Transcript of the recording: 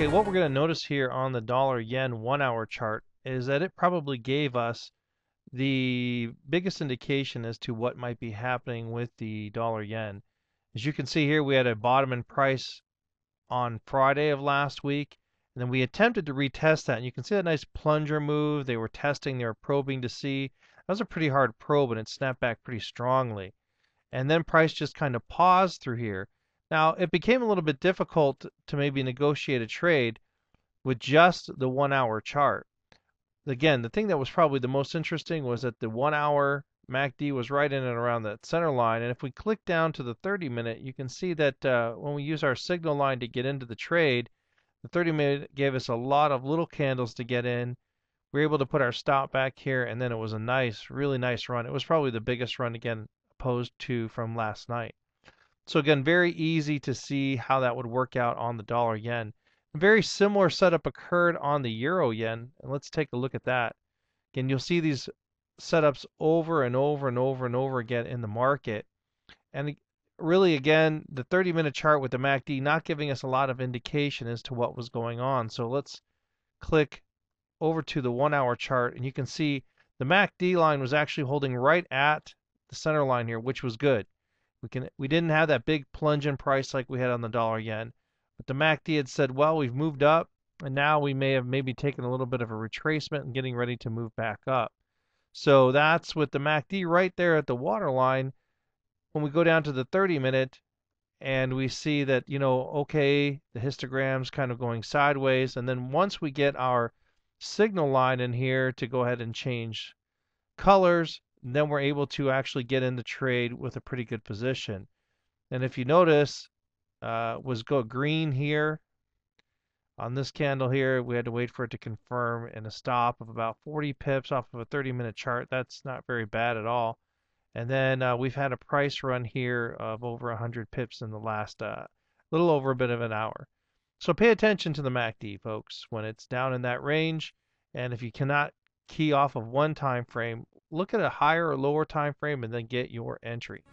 Okay, what we're going to notice here on the dollar yen 1 hour chart is that it probably gave us the biggest indication as to what might be happening with the dollar yen. As you can see here, we had a bottom in price on Friday of last week, and then we attempted to retest that. And you can see that nice plunger move. They were testing, they were probing to see. That was a pretty hard probe, and it snapped back pretty strongly. And then price just kind of paused through here. Now, it became a little bit difficult to maybe negotiate a trade with just the 1 hour chart. Again, the thing that was probably the most interesting was that the 1 hour MACD was right in and around that center line. And if we click down to the 30-minute, you can see that when we use our signal line to get into the trade, the 30-minute gave us a lot of little candles to get in. We were able to put our stop back here, and then it was a nice, really nice run. It was probably the biggest run again opposed to from last night. So again, very easy to see how that would work out on the dollar yen. A very similar setup occurred on the euro yen, and let's take a look at that. Again, you'll see these setups over and over and over and over again in the market. And really, again, the 30-minute chart with the MACD not giving us a lot of indication as to what was going on. So let's click over to the 1 hour chart, and you can see the MACD line was actually holding right at the center line here, which was good. We didn't have that big plunge in price like we had on the dollar yen, but the MACD had said, well, we've moved up, and now we may have maybe taken a little bit of a retracement and getting ready to move back up. So that's with the MACD right there at the waterline. When we go down to the 30-minute and we see that, okay, the histogram's kind of going sideways, and then once we get our signal line in here to go ahead and change colors, then we're able to actually get in the trade with a pretty good position. And if you notice, was go green here on this candle here. We had to wait for it to confirm in a stop of about 40 pips off of a 30-minute chart. That's not very bad at all. And then we've had a price run here of over 100 pips in the last little over a bit of an hour. So pay attention to the MACD, folks, when it's down in that range. And if you cannot key off of one time frame, look at a higher or lower time frame and then get your entry.